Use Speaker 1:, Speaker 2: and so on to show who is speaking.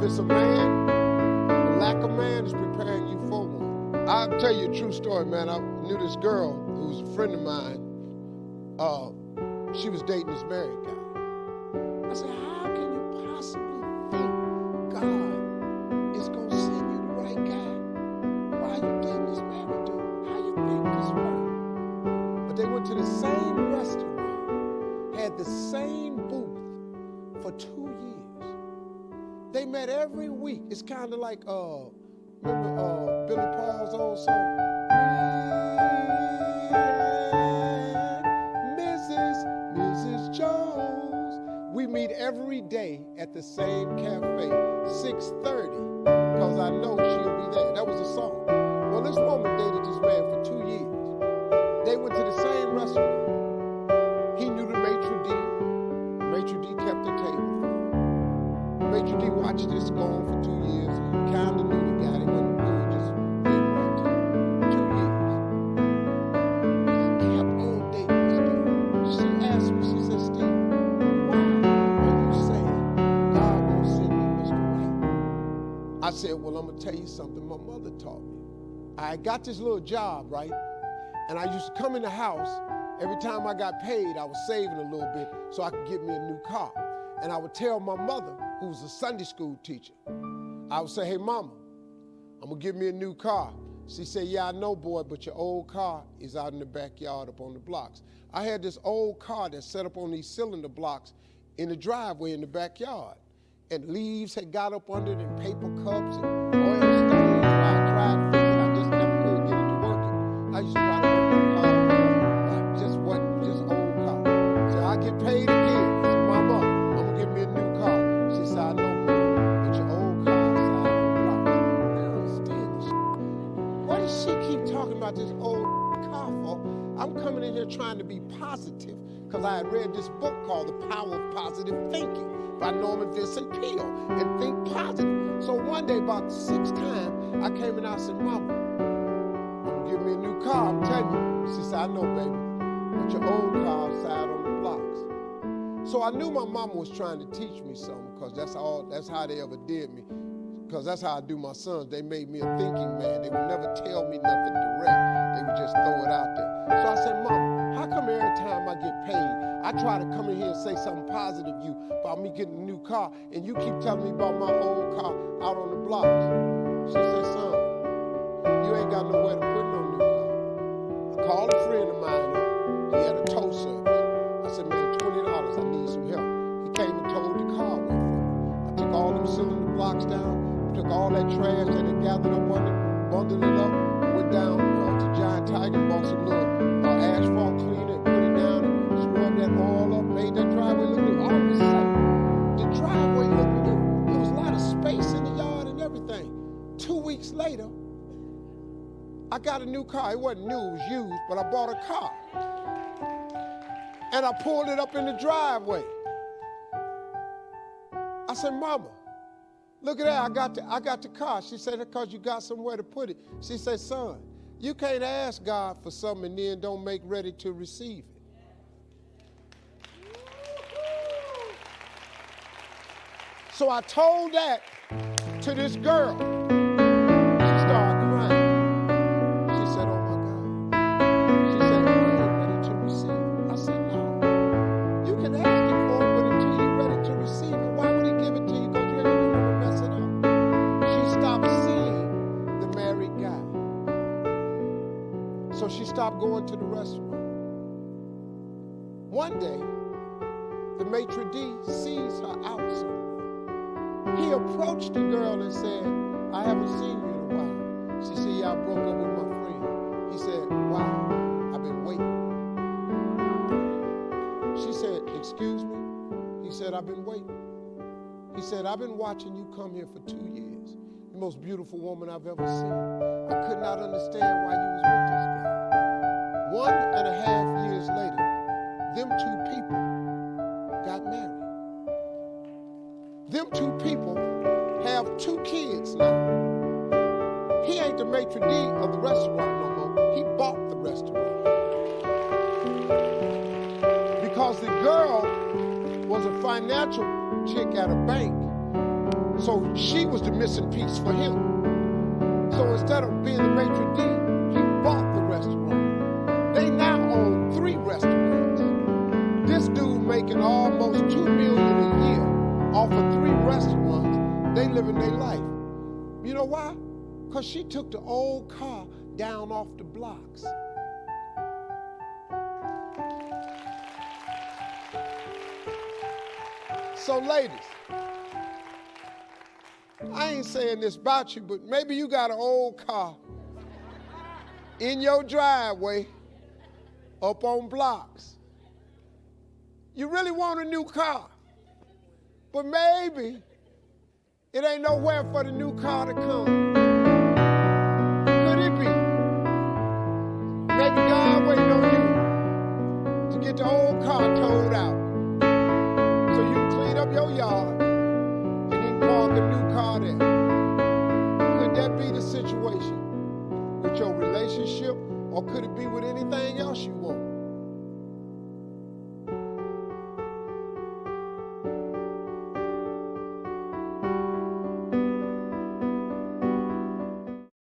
Speaker 1: it's a man, the lack of man is preparing you for one. I'll tell you a true story, man. I knew this girl who was a friend of mine. She was dating this married guy. I said, how can you possibly think God is going to send you the right guy while you dating this married dude? How you think this works? But they went to the same restaurant, had the same booth for 2 years. They met every week. It's kind of like, remember Billy Paul's old song? Mrs. Jones. We meet every day at the same cafe, 6:30, because I know she'll be there. That was a song. Well, this woman dated this man for 2 years. They went to the same restaurant. He knew the maitre d'. The maitre d' kept the table for him. The maitre d' watched this go on for 2 years. Kind of knew the guy. They wasn't good, just didn't want to. 2 years. He kept on dating this dude. She asked me, she said, Steve, why are you saying God won't send me Mr. Right? I said, well, I'm going to tell you something my mother taught me. I got this little job, right? And I used to come in the house. Every time I got paid, I was saving a little bit so I could get me a new car. And I would tell my mother, who was a Sunday school teacher, I would say, hey, mama, I'm going to get me a new car. She said, yeah, I know, boy, but your old car is out in the backyard up on the blocks. I had this old car that's set up on these cylinder blocks in the driveway in the backyard. And leaves had got up under it and paper cups and oil stains. I tried to fix it. I just never could get it to working. I used to try to work on cars. Just wasn't just old car. So I get paid again. I said, mama, I'm going to get me a new car. She said, I know, boy, but your old car is out on the blocks. I don't understand this shit. What does she keep talking about this old car for? I'm coming in here trying to be positive because I had read this book called The Power of Positive Thinking by Norman Vincent Peale, and think positive. So one day, about the 6th time, I came and I said, mama, I'm going to give me a new car, I'm telling you. She said, I know, baby, but your old car outside on the blocks. So I knew my mama was trying to teach me something because that's how they ever did me. Because that's how I do my sons. They made me a thinking man. They would never tell me nothing direct. They would just throw it out there. So I said, mama, how come every time I get paid, I try to come in here and say something positive to you about me getting a new car, and you keep telling me about my old car out on the blocks? She said, son, you ain't got nowhere to put no new car. I called a friend of mine up. He had a tow service. I said, man, $20, I need some help. He came and towed the car away from me. I took all them cylinder blocks down, took all that trash that had gathered up on it, bundled it up, went down to Giant Tiger, bought some little asphalt cleaner, put it down, and scrubbed that all up, made that driveway look new. All of a sudden, the driveway looked new. There was a lot of space in the yard and everything. 2 weeks later, I got a new car. It wasn't new, it was used, but I bought a car. And I pulled it up in the driveway. I said, mama, look at that, I got the car. She said, because you got somewhere to put it. She said, son, you can't ask God for something and then don't make ready to receive it. So I told that to this girl. She started crying. She said, oh my God. She said, I ain't ready to receive it. I said, no. You can ask him for it, but until you're ready to receive it, why would he give it to you? Because you ain't going to mess it up. She stopped seeing the married guy. So she stopped going to the restaurant. One day, the maitre d' sees her out somewhere. He approached the girl and said, I haven't seen you in a while. She said, yeah, I broke up with my friend. He said, wow, I've been waiting. She said, excuse me? He said, I've been waiting. He said, I've been watching you come here for 2 years. The most beautiful woman I've ever seen. I could not understand why you was with this guy. 1.5 years later, them two people got married. Them two people have 2 kids now. He ain't the maitre d' of the restaurant no more. He bought the restaurant. Because the girl was a financial chick at a bank, So she was the missing piece for him. So instead of being the maitre d', he bought the restaurant. They now own 3 restaurants. This dude making almost $2 million a year off of 3 restaurants. They living their life. You know why? Because she took the old car down off the blocks. So ladies, I ain't saying this about you, but maybe you got an old car in your driveway up on blocks. You really want a new car, but maybe it ain't nowhere for the new car to come. Could it be? Maybe God waiting on you to get the old car towed out so you can clean up your yard and then park a new car there. Could that be the situation with your relationship, or could it be with anything